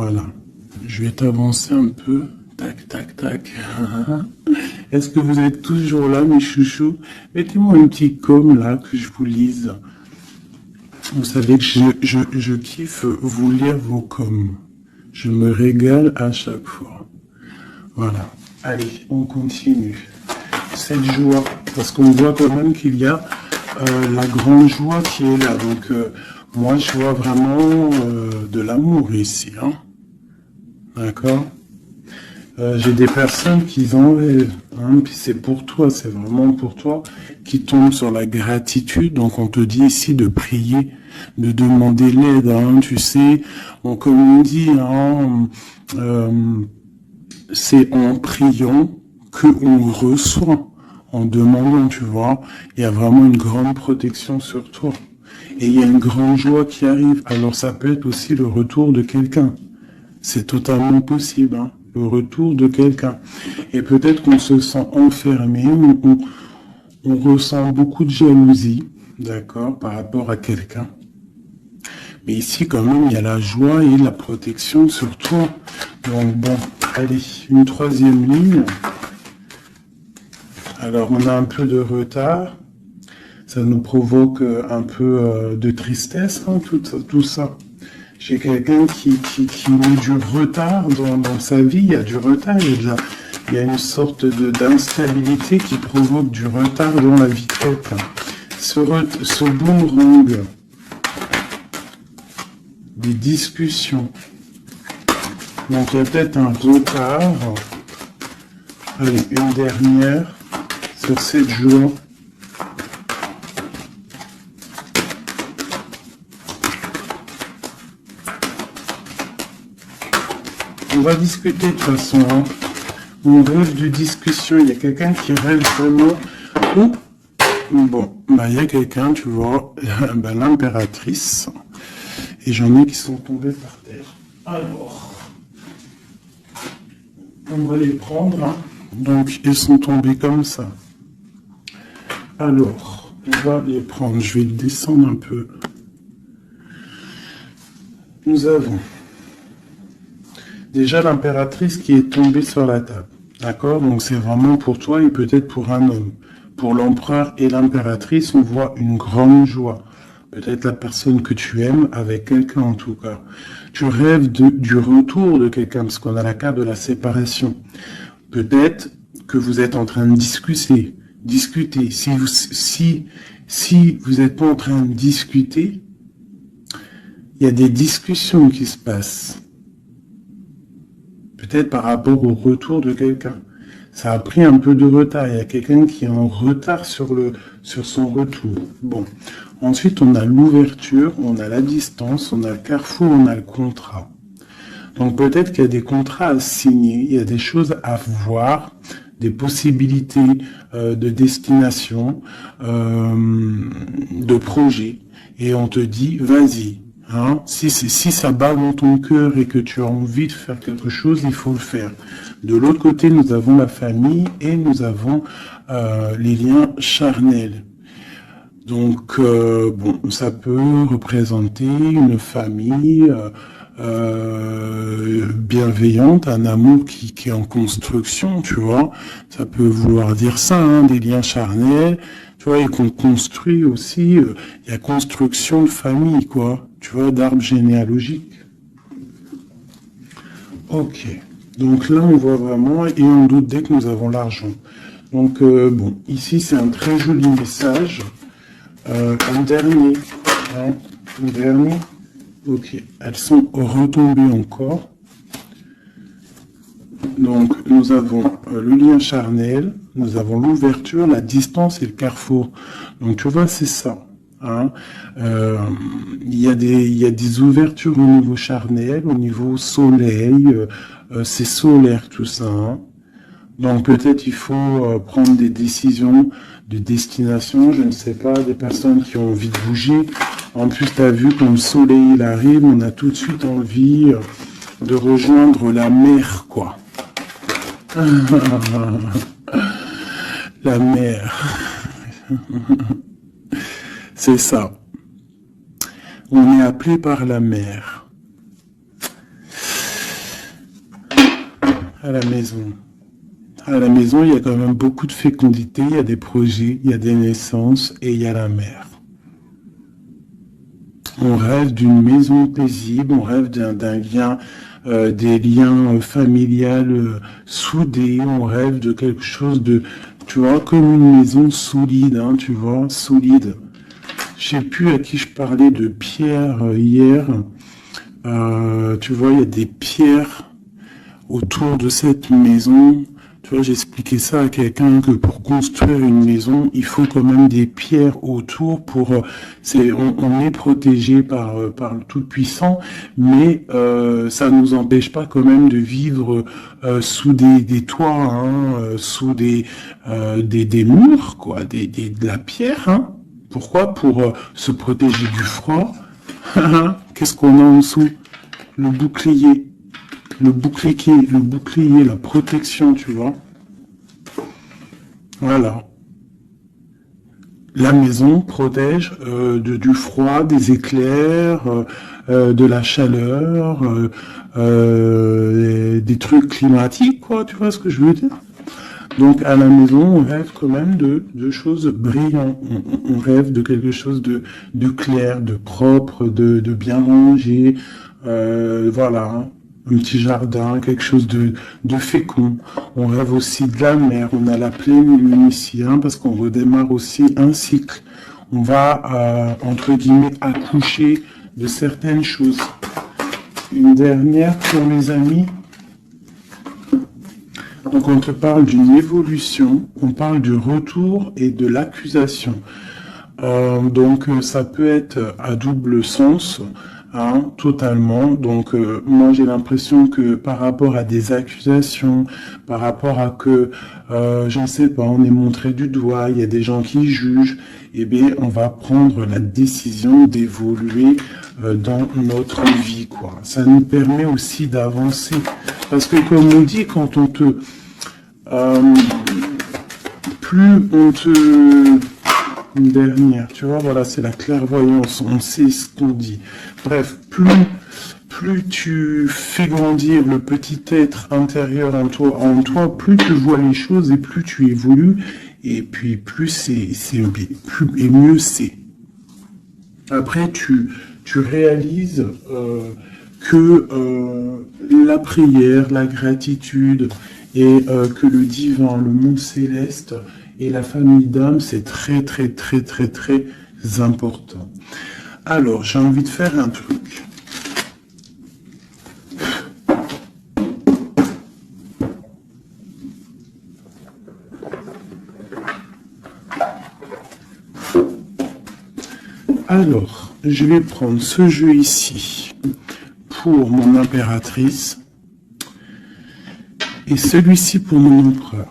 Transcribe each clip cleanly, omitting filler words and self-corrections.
Voilà. Je vais t'avancer un peu. Tac, tac, tac. Est-ce que vous êtes toujours là, mes chouchous? Mettez-moi un petit com là, que je vous lise. Vous savez que je kiffe vous lire vos coms. Je me régale à chaque fois. Voilà. Allez, on continue. Cette joie, parce qu'on voit quand même qu'il y a la grande joie qui est là. Donc, moi, je vois vraiment de l'amour ici. Hein. D'accord? J'ai des personnes qui enlèvent, hein, puis c'est pour toi, c'est vraiment pour toi, qui tombent sur la gratitude. Donc on te dit ici de prier, de demander l'aide, hein, tu sais, comme on dit, hein, c'est en priant que on reçoit, en demandant, tu vois. Il y a vraiment une grande protection sur toi. Et il y a une grande joie qui arrive. Alors ça peut être aussi le retour de quelqu'un. C'est totalement possible, hein, le retour de quelqu'un. Et peut-être qu'on se sent enfermé, on ressent beaucoup de jalousie, d'accord, par rapport à quelqu'un. Mais ici, quand même, il y a la joie et la protection sur toi. Donc bon, allez, une troisième ligne. Alors, on a un peu de retard. Ça nous provoque un peu de tristesse, hein, tout ça. J'ai quelqu'un qui met du retard dans sa vie, il y a du retard, il y a une sorte d'instabilité qui provoque du retard dans la vie de quelqu'un. Ce boomerang, des discussions, donc il y a peut-être un retard. Allez, une dernière sur cette joie. On va discuter de toute façon. Hein. On rêve de discussion. Il y a quelqu'un qui rêve vraiment. Bon, bah il y a quelqu'un, tu vois, bah, l'impératrice. Et j'en ai qui sont tombés par terre. Alors, on va les prendre. Hein. Donc, ils sont tombés comme ça. Alors, on va les prendre. Je vais descendre un peu. Nous avons déjà l'impératrice qui est tombée sur la table. D'accord? Donc c'est vraiment pour toi et peut-être pour un homme. Pour l'empereur et l'impératrice, on voit une grande joie. Peut-être la personne que tu aimes avec quelqu'un en tout cas. Tu rêves du retour de quelqu'un parce qu'on a la carte de la séparation. Peut-être que vous êtes en train de discuter. Si vous n'êtes pas en train de discuter, il y a des discussions qui se passent. Peut-être par rapport au retour de quelqu'un. Ça a pris un peu de retard. Il y a quelqu'un qui est en retard sur son retour. Bon. Ensuite, on a l'ouverture, on a la distance, on a le carrefour, on a le contrat. Donc peut-être qu'il y a des contrats à signer, il y a des choses à voir, des possibilités de destination, de projet. Et on te dit, vas-y. Hein, si ça bat dans ton cœur et que tu as envie de faire quelque chose, il faut le faire. De l'autre côté, nous avons la famille et nous avons les liens charnels. Donc, bon, ça peut représenter une famille bienveillante, un amour qui est en construction, tu vois. Ça peut vouloir dire ça, hein, des liens charnels, tu vois, et qu'on construit aussi, il y a construction de famille, quoi. Tu vois, d'arbre généalogique. Ok. Donc là, on voit vraiment, et on doute dès que nous avons l'argent. Donc, bon, ici, c'est un très joli message. Un dernier. Hein, un dernier. Ok. Elles sont retombées encore. Donc, nous avons le lien charnel, nous avons l'ouverture, la distance et le carrefour. Donc, tu vois, c'est ça. Hein. Il y a des ouvertures au niveau charnel, au niveau soleil, c'est solaire tout ça. Hein. Donc peut-être il faut prendre des décisions de destination, je ne sais pas, des personnes qui ont envie de bouger. En plus, tu as vu quand le soleil il arrive, on a tout de suite envie de rejoindre la mer, quoi. La mer. C'est ça. On est appelé par la mer. à la maison. À la maison, il y a quand même beaucoup de fécondité, il y a des projets, il y a des naissances et il y a la mère. On rêve d'une maison paisible, on rêve d'un lien, des liens familiales soudés, on rêve de quelque chose de, tu vois, comme une maison solide, hein, tu vois, solide. Je sais plus à qui je parlais de pierre hier. Tu vois, il y a des pierres autour de cette maison. Tu vois, j'expliquais ça à quelqu'un que pour construire une maison, il faut quand même des pierres autour pour. On est protégé par le Tout-Puissant, mais ça nous empêche pas quand même de vivre sous des toits, hein, sous des murs, quoi, de la pierre. Hein. Pourquoi? Pour se protéger du froid. Qu'est-ce qu'on a en dessous? Le bouclier. Le bouclier, la protection, tu vois. Voilà. La maison protège du froid, des éclairs, de la chaleur, des trucs climatiques, quoi. Tu vois ce que je veux dire? Donc à la maison, on rêve quand même de choses brillantes. On rêve de quelque chose de clair, de propre, de bien rangé. Voilà, hein. Un petit jardin, quelque chose de fécond. On rêve aussi de la mer. On a la pleine lune ici, hein, parce qu'on redémarre aussi un cycle. On va, entre guillemets, accoucher de certaines choses. Une dernière pour mes amis. Donc on te parle d'une évolution, on parle du retour et de l'accusation. Donc ça peut être à double sens, hein, totalement. Donc moi j'ai l'impression que par rapport à des accusations, par rapport à que, j'en sais pas, on est montré du doigt, il y a des gens qui jugent, eh bien on va prendre la décision d'évoluer dans notre vie, quoi. Ça nous permet aussi d'avancer. Parce que comme on dit, quand on te... plus on te... Une dernière, tu vois, voilà, c'est la clairvoyance, on sait ce qu'on dit. Bref, plus tu fais grandir le petit être intérieur en toi, plus tu vois les choses et plus tu évolues, et puis plus c'est et mieux c'est. Après, tu réalises que la prière, la gratitude et que le divin, le monde céleste et la famille d'âme, c'est très très très très très important. Alors, j'ai envie de faire un truc. Alors, je vais prendre ce jeu ici pour mon impératrice et celui-ci pour mon empereur.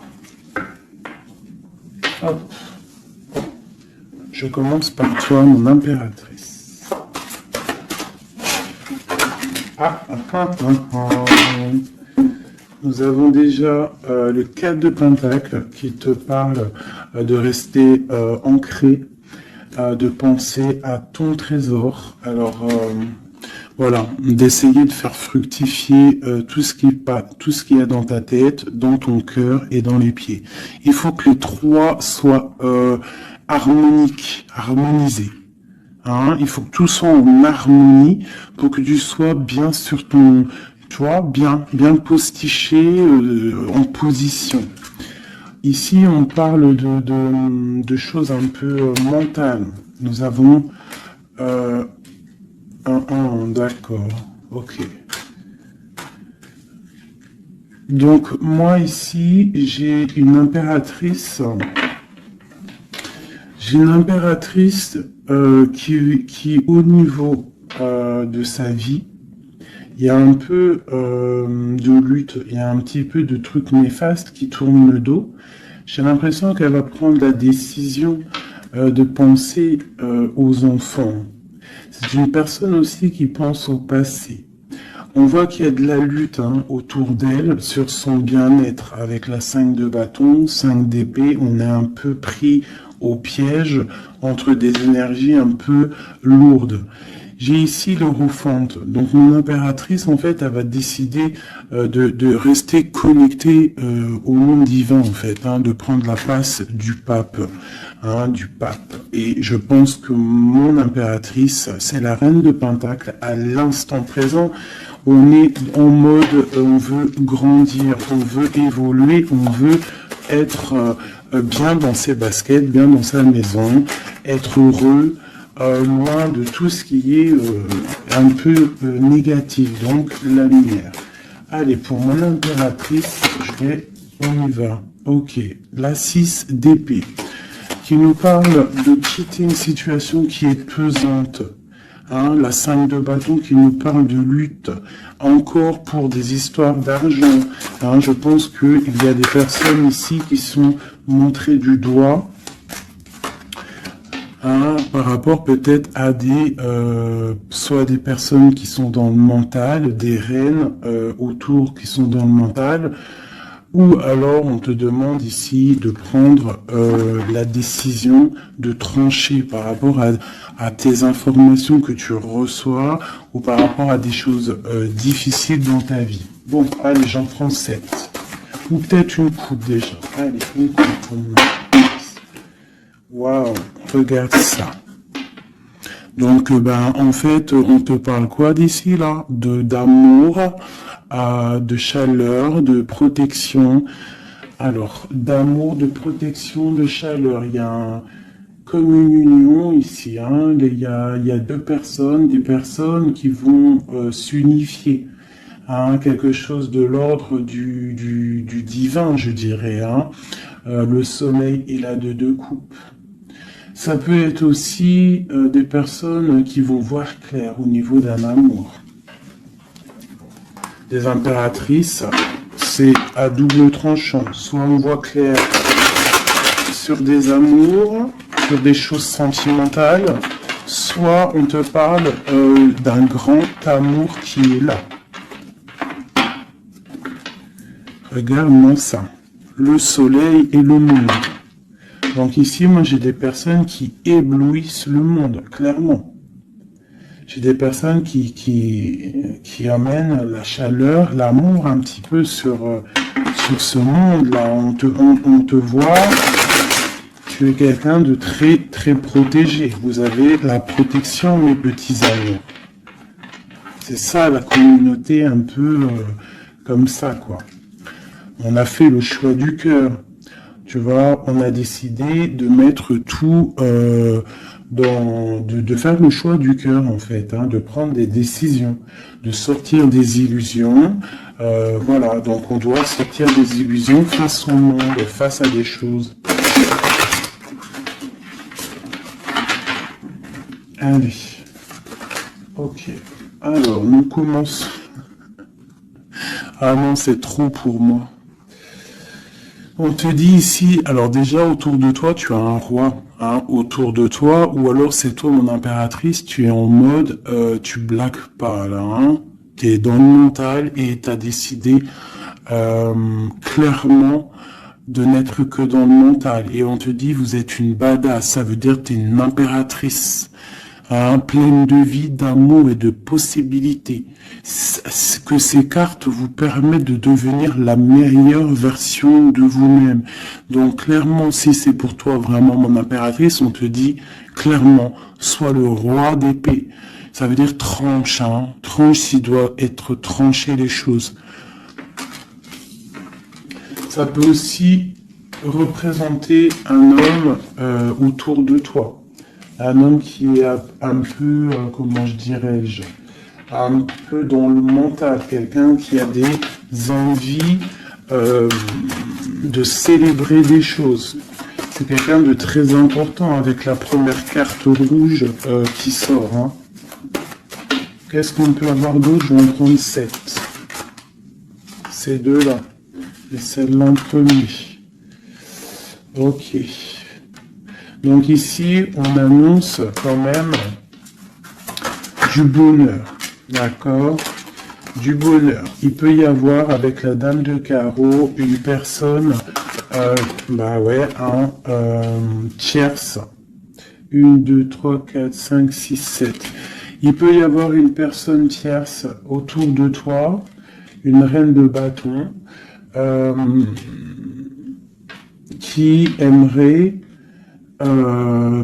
Hop. Je commence par toi, mon impératrice. Nous avons déjà le 4 de Pentacle qui te parle de rester ancré, de penser à ton trésor. Alors voilà, d'essayer de faire fructifier tout ce qui est dans ta tête, dans ton cœur et dans les pieds. Il faut que les trois soient harmonisés. Hein, il faut que tout soit en harmonie pour que tu sois bien sur ton, tu vois, bien postiché en position. Ici, on parle de choses un peu mentales. Nous avons d'accord, ok. Donc, moi, ici, j'ai une impératrice. J'ai une impératrice qui, au niveau de sa vie, il y a un peu de lutte, il y a un petit peu de trucs néfastes qui tournent le dos. J'ai l'impression qu'elle va prendre la décision de penser aux enfants. C'est une personne aussi qui pense au passé. On voit qu'il y a de la lutte autour d'elle sur son bien-être. Avec la 5 de bâton, 5 d'épée, on est un peu pris au piège entre des énergies un peu lourdes. J'ai ici l'Europhante. Donc mon impératrice, en fait, elle va décider de rester connectée au monde divin, en fait, hein, de prendre la place du pape, hein, du pape. Et je pense que mon impératrice, c'est la reine de Pentacle à l'instant présent. On est en mode, on veut grandir, on veut évoluer, on veut être bien dans ses baskets, bien dans sa maison, être heureux, loin de tout ce qui est un peu négatif, donc la lumière. Allez, pour mon impératrice, on y va. Ok, la 6 d'épée, qui nous parle de quitter une situation qui est pesante. Hein, la 5 de bâton qui nous parle de lutte, encore pour des histoires d'argent. Hein, je pense qu'il y a des personnes ici qui sont montrées du doigt, hein, par rapport peut-être à des, soit des personnes qui sont dans le mental, des reines autour qui sont dans le mental, ou alors on te demande ici de prendre la décision de trancher par rapport à tes informations que tu reçois ou par rapport à des choses difficiles dans ta vie. Bon, allez, j'en prends 7. Ou peut-être une coupe déjà. Allez, une coupe. Waouh, regarde ça. Donc, en fait, on te parle quoi d'ici là? D'amour, de chaleur, de protection. Alors, d'amour, de protection, de chaleur. Il y a comme une union ici. Hein. Il y a deux personnes, des personnes qui vont s'unifier. Hein, quelque chose de l'ordre du divin, je dirais. Hein. Le soleil est là de deux coupes. Ça peut être aussi des personnes qui vont voir clair au niveau d'un amour. Des impératrices, c'est à double tranchant. Soit on voit clair sur des amours, sur des choses sentimentales, soit on te parle d'un grand amour qui est là. Regarde-moi ça. Le soleil et le monde. Donc ici, moi, j'ai des personnes qui éblouissent le monde, clairement. J'ai des personnes qui amènent la chaleur, l'amour un petit peu sur ce monde-là. On te voit, tu es quelqu'un de très, très protégé. Vous avez la protection, mes petits amis. C'est ça, la communauté un peu comme ça, quoi. On a fait le choix du cœur. Tu vois, on a décidé de mettre tout de faire le choix du cœur, en fait, hein, de prendre des décisions, de sortir des illusions. Voilà, donc on doit sortir des illusions face au monde, face à des choses. Allez. Ok. Alors, nous commençons. Ah non, c'est trop pour moi. On te dit ici, alors déjà autour de toi, tu as un roi, hein, autour de toi, ou alors c'est toi mon impératrice, tu es en mode, tu blagues pas là, hein, tu es dans le mental et tu as décidé clairement de n'être que dans le mental. Et on te dit, vous êtes une badass, ça veut dire que tu es une impératrice. Hein, pleine de vie, d'amour et de possibilités. Que ces cartes vous permettent de devenir la meilleure version de vous-même. Donc clairement, si c'est pour toi vraiment mon impératrice, on te dit clairement, sois le roi d'épée. Ça veut dire tranche, hein, tranche s'il doit être tranché les choses. Ça peut aussi représenter un homme autour de toi. Un homme qui est un peu, comment je dirais-je, un peu dans le mental, quelqu'un qui a des envies de célébrer des choses. C'est quelqu'un de très important avec la première carte rouge qui sort. Hein. Qu'est-ce qu'on peut avoir d'autre? Je vais en prendre 7. Ces deux-là. Et celle-là en premier. Ok. Donc ici, on annonce quand même du bonheur, d'accord? Du bonheur. Il peut y avoir avec la dame de carreau une personne, tierce. 1, 2, 3, 4, 5, 6, 7. Il peut y avoir une personne tierce autour de toi, une reine de bâton, euh, qui aimerait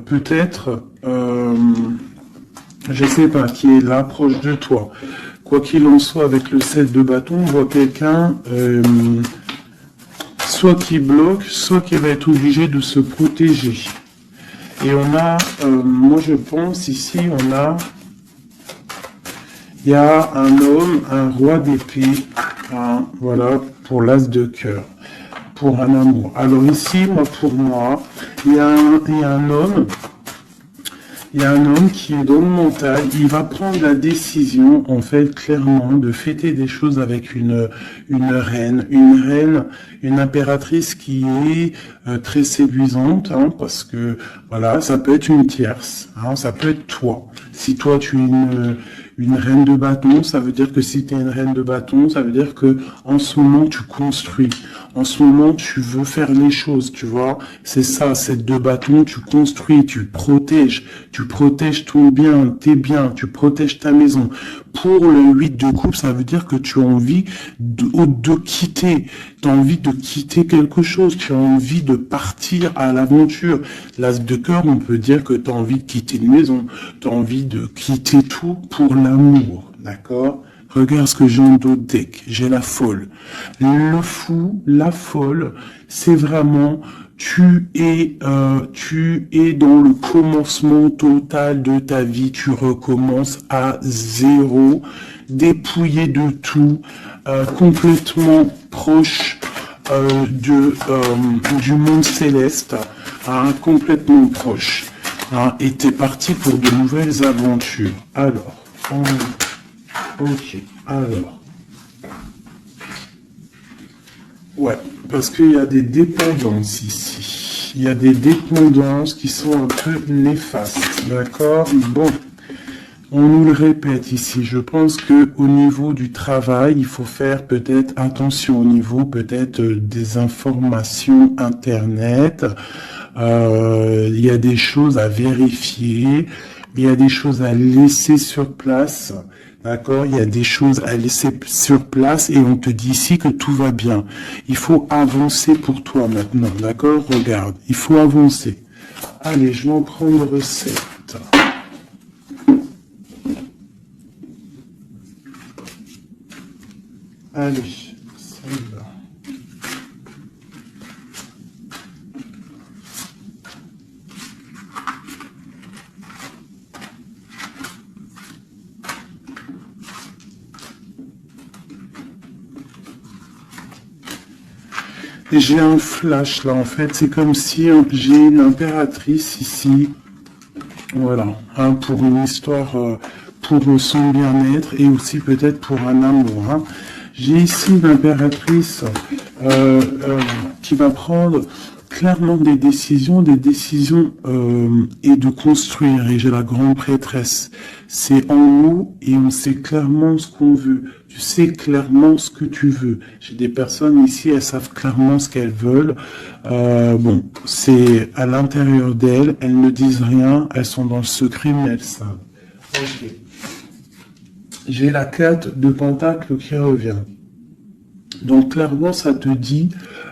peut-être, je sais pas, qui est là proche de toi. Quoi qu'il en soit, avec le 7 de bâton, on voit quelqu'un soit qui bloque, soit qui va être obligé de se protéger. Et on a, moi je pense ici, il y a un homme, un roi d'épée, hein, voilà, pour l'as de cœur, pour un amour. Alors ici, pour moi, il y a un homme. Il y a un homme qui est dans le mental, il va prendre la décision, en fait, clairement, de fêter des choses avec une reine, une impératrice qui est très séduisante, hein, parce que, voilà, ça peut être une tierce, hein, ça peut être toi. Si toi, tu es une reine de bâton, ça veut dire que si tu es une reine de bâton, ça veut dire que en ce moment, tu construis. En ce moment, tu veux faire les choses, tu vois. C'est ça, cette deux bâtons, tu construis, tu protèges ton bien, tes biens, tu protèges ta maison. Pour le 8 de coupe, ça veut dire que tu as envie de quitter. Tu as envie de quitter quelque chose, tu as envie de partir à l'aventure. L'as de cœur, on peut dire que tu as envie de quitter une maison, tu as envie de quitter tout pour l'amour, d'accord? Regarde ce que j'ai en dos de deck. J'ai la folle. Le fou, la folle, c'est vraiment, tu es dans le commencement total de ta vie. Tu recommences à zéro, dépouillé de tout, complètement proche du monde céleste, hein, complètement proche. Hein, et t'es parti pour de nouvelles aventures. Alors, ok, alors. Ouais, parce qu'il y a des dépendances ici. Il y a des dépendances qui sont un peu néfastes, d'accord? Bon, on nous le répète ici. Je pense que au niveau du travail, il faut faire peut-être attention au niveau peut-être des informations Internet. Il y a des choses à vérifier. Il y a des choses à laisser sur place. D'accord? Il y a des choses à laisser sur place et on te dit ici que tout va bien. Il faut avancer pour toi maintenant. D'accord? Regarde. Il faut avancer. Allez, je vais en prendre une recette. Allez, ça y va. J'ai un flash là, en fait, c'est comme si j'ai une impératrice ici, voilà, hein, pour une histoire, pour son bien-être et aussi peut-être pour un amour. Hein. J'ai ici une impératrice qui va prendre clairement des décisions et de construire. Et j'ai la grande prêtresse. C'est en nous et on sait clairement ce qu'on veut. Tu sais clairement ce que tu veux. J'ai des personnes ici, elles savent clairement ce qu'elles veulent. Bon, c'est à l'intérieur d'elles. Elles ne disent rien. Elles sont dans le secret, mais elles savent. Ok. J'ai la 4 de pentacle qui revient. Donc clairement, ça te dit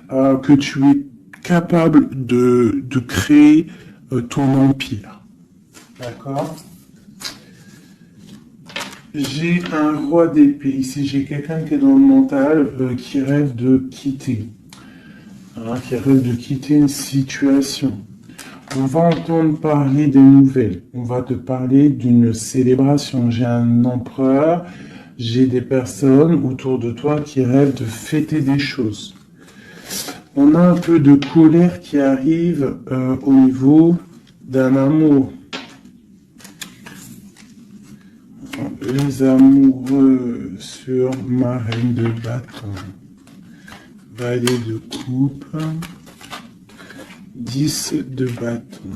que tu es capable de créer ton empire. D'accord? J'ai un roi d'épée. Ici, j'ai quelqu'un qui est dans le mental, qui rêve de quitter. Hein, qui rêve de quitter une situation. On va entendre parler des nouvelles. On va te parler d'une célébration. J'ai un empereur. J'ai des personnes autour de toi qui rêvent de fêter des choses. On a un peu de colère qui arrive au niveau d'un amour. Les amoureux sur ma reine de bâton. Valet de coupe. 10 de bâton.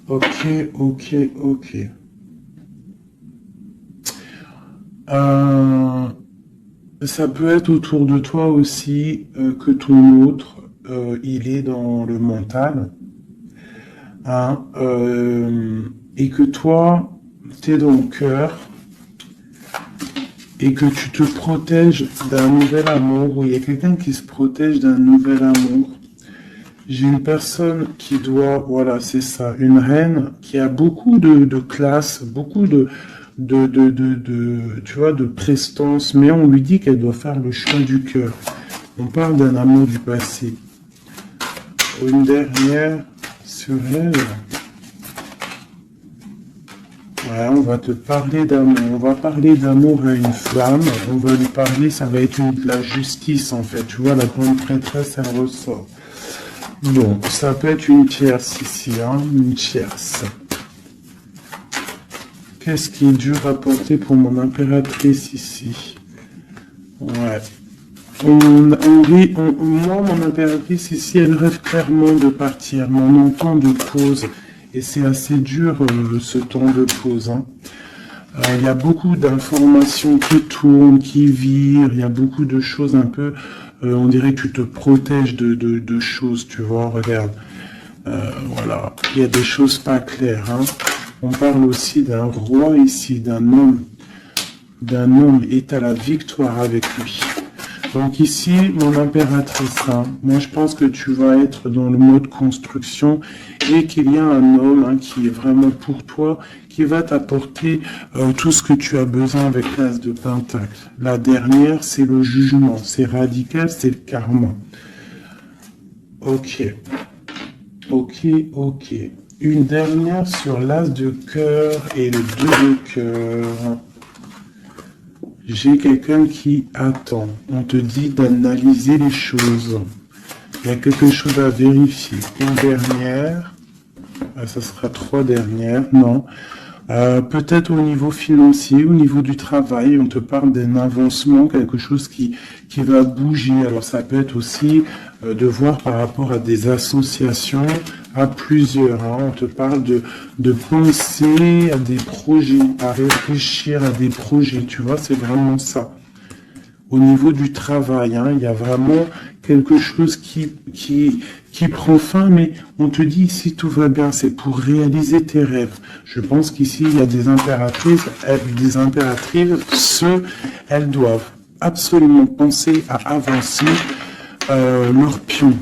Ok, ok, ok. Ça peut être autour de toi aussi que ton autre, il est dans le mental. Hein, et que toi, tu es dans le cœur et que tu te protèges d'un nouvel amour, ou il y a quelqu'un qui se protège d'un nouvel amour. J'ai une personne qui doit, voilà, c'est ça, une reine qui a beaucoup de classe, beaucoup tu vois, de prestance, mais on lui dit qu'elle doit faire le choix du cœur. On parle d'un amour du passé. Une dernière sur elle. Ouais, on va te parler d'amour. On va parler d'amour à une femme. On va lui parler, ça va être la justice en fait. Tu vois, la grande prêtresse, elle ressort. Bon, ça peut être une tierce ici, hein, une tierce. Qu'est-ce qui est dur à porter pour mon impératrice ici? Ouais. Moi, mon impératrice ici, elle rêve clairement de partir, mais on entend de pause. Et c'est assez dur, ce temps de pause. Hein. Il y a beaucoup d'informations qui tournent, qui virent, il y a beaucoup de choses un peu, on dirait que tu te protèges de choses, tu vois, regarde. Voilà, il y a des choses pas claires. Hein. On parle aussi d'un roi ici, d'un homme est à la victoire avec lui. Donc ici, mon impératrice, hein, moi je pense que tu vas être dans le mode construction et qu'il y a un homme hein, qui est vraiment pour toi, qui va t'apporter tout ce que tu as besoin avec l'as de pentacle. La dernière, c'est le jugement, c'est radical, c'est le karma. Ok. Une dernière sur l'as de cœur et le 2 de cœur. J'ai quelqu'un qui attend. On te dit d'analyser les choses. Il y a quelque chose à vérifier. Une dernière. Ça sera 3 dernières. Non. Peut-être au niveau financier, au niveau du travail, on te parle d'un avancement, quelque chose qui va bouger. Alors ça peut être aussi de voir par rapport à des associations, à plusieurs. Hein. On te parle de penser à des projets, à réfléchir à des projets. Tu vois, c'est vraiment ça. Au niveau du travail, hein, il y a vraiment quelque chose qui prend fin, mais on te dit ici tout va bien, c'est pour réaliser tes rêves. Je pense qu'ici il y a des impératrices, elles doivent absolument penser à avancer leur pion,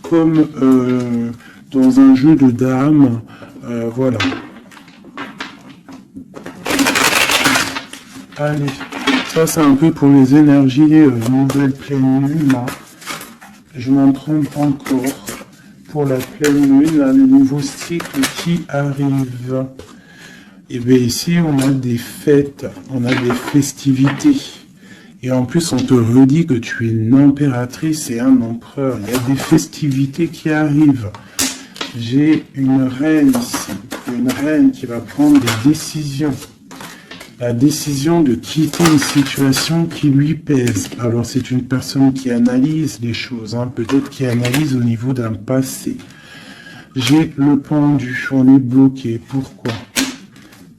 comme dans un jeu de dames, voilà. Allez. Ça, c'est un peu pour les énergies nouvelle pleine lune, là. Je m'en trompe encore. Pour la pleine lune, là, le nouveau cycle qui arrive. Et bien ici, on a des fêtes, on a des festivités. Et en plus, on te redit que tu es une impératrice et un empereur. Il y a des festivités qui arrivent. J'ai une reine ici. Une reine qui va prendre des décisions. La décision de quitter une situation qui lui pèse. Alors c'est une personne qui analyse les choses, hein, peut-être qui analyse au niveau d'un passé. J'ai le pendu, on est bloqué. Pourquoi?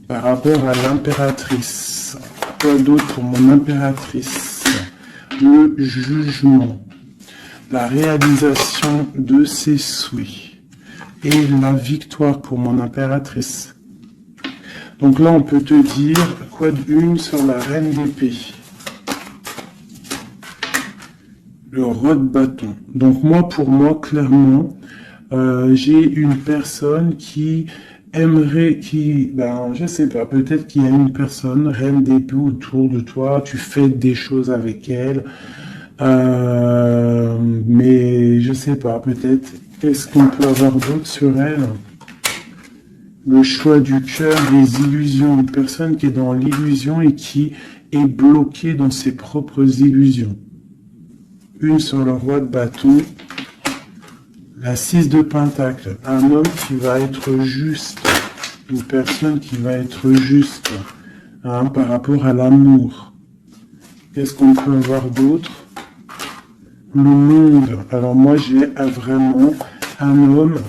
Par rapport à l'impératrice. Quoi d'autre pour mon impératrice? Le jugement. La réalisation de ses souhaits. Et la victoire pour mon impératrice. Donc là, on peut te dire, quoi de une sur la reine d'épée? Le roi de bâton. Donc moi, pour moi, clairement, j'ai une personne qui aimerait, je sais pas, peut-être qu'il y a une personne, reine d'épée autour de toi, tu fais des choses avec elle, mais je sais pas, peut-être, qu'est-ce qu'on peut avoir d'autre sur elle? Le choix du cœur, les illusions, une personne qui est dans l'illusion et qui est bloquée dans ses propres illusions. Une sur le roi de bâton, la 6 de pentacle, un homme qui va être juste, une personne qui va être juste hein, par rapport à l'amour. Qu'est-ce qu'on peut avoir d'autre? Le monde. Alors moi j'ai vraiment un homme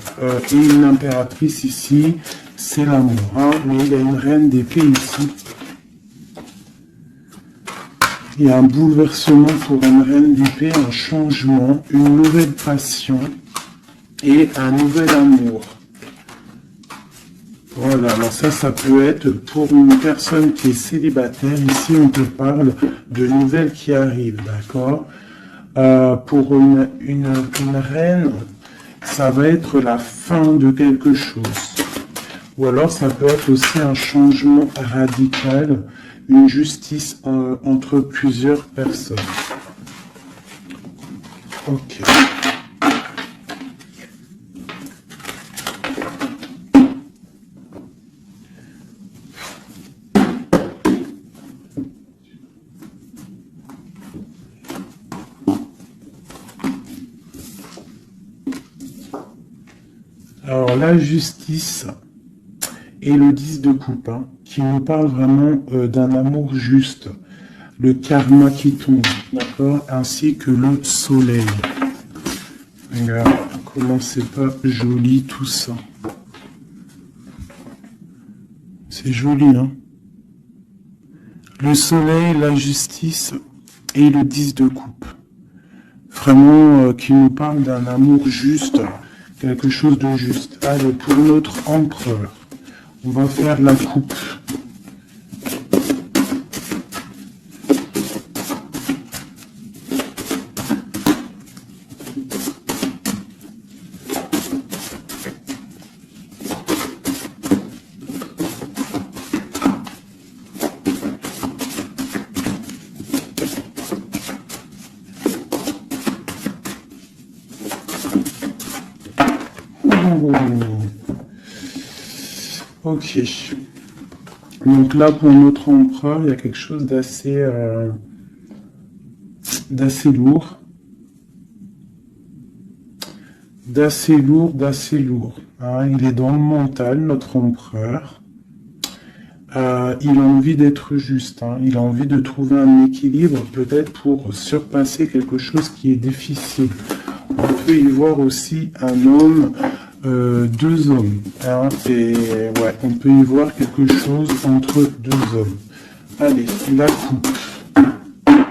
et une impératrice ici. C'est l'amour, hein, mais il y a une reine d'épée ici. Il y a un bouleversement pour une reine d'épée, un changement, une nouvelle passion et un nouvel amour. Voilà, alors ça peut être pour une personne qui est célibataire. Ici, on te parle de nouvelles qui arrivent, d'accord? Pour une reine, ça va être la fin de quelque chose. Ou alors, ça peut être aussi un changement radical, une justice entre plusieurs personnes. Ok. Alors, la justice et le 10 de coupe, hein, qui nous parle vraiment d'un amour juste, le karma qui tombe, d'accord, ainsi que le soleil. Regarde, comment c'est pas joli tout ça. C'est joli, hein. Le soleil, la justice et le 10 de coupe. Vraiment, qui nous parle d'un amour juste, quelque chose de juste. Allez, pour notre empereur, on va faire la coupe. Ok. Donc là, pour notre empereur, il y a quelque chose d'assez lourd. D'assez lourd. Hein. Il est dans le mental, notre empereur. Il a envie d'être juste. Hein. Il a envie de trouver un équilibre, peut-être pour surpasser quelque chose qui est difficile. On peut y voir aussi un homme, deux hommes. Hein, et ouais, on peut y voir quelque chose entre deux hommes. Allez, la coupe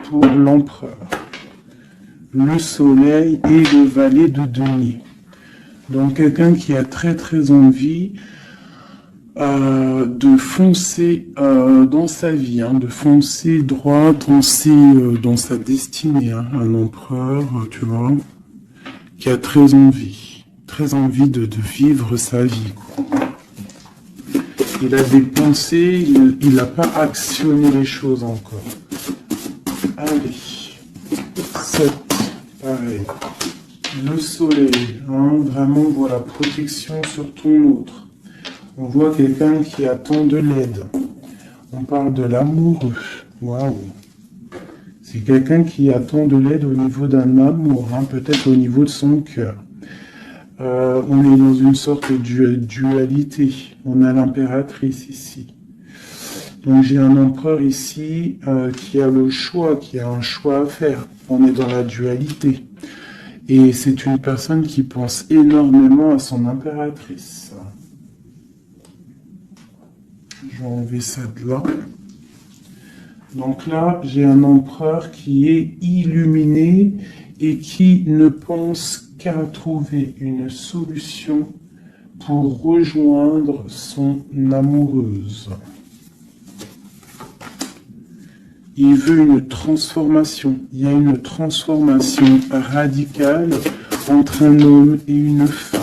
pour l'empereur. Le soleil et le valet de denier. Donc quelqu'un qui a très envie de foncer dans sa vie, hein, de foncer droit dans sa destinée. Hein, un empereur, tu vois, qui a très envie de vivre sa vie, quoi. Il a des pensées, il n'a pas actionné les choses encore. Allez, 7, pareil. Le soleil, hein, vraiment, voilà, protection sur ton autre. On voit quelqu'un qui attend de l'aide. On parle de l'amoureux. Waouh. C'est quelqu'un qui attend de l'aide au niveau d'un amour, hein, peut-être au niveau de son cœur. On est dans une sorte de dualité. On a l'impératrice ici. Donc j'ai un empereur ici qui a le choix, qui a un choix à faire. On est dans la dualité. Et c'est une personne qui pense énormément à son impératrice. Je vais enlever ça de là. Donc là, j'ai un empereur qui est illuminé et qui ne pense qu'à trouver une solution pour rejoindre son amoureuse. Il veut une transformation. Il y a une transformation radicale entre un homme et une femme.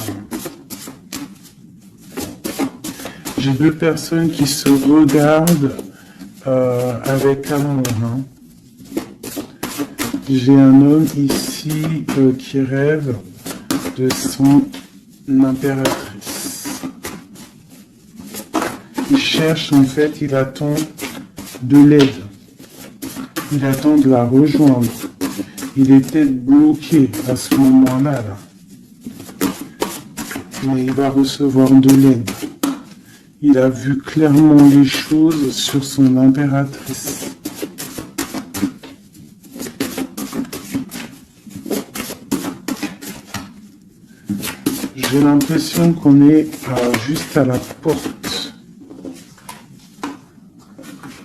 J'ai deux personnes qui se regardent avec amour. Hein. J'ai un homme ici qui rêve de son impératrice. Il cherche, en fait, il attend de l'aide. Il attend de la rejoindre. Il était bloqué à ce moment-là. Là. Mais il va recevoir de l'aide. Il a vu clairement les choses sur son impératrice. J'ai l'impression qu'on est juste à la porte.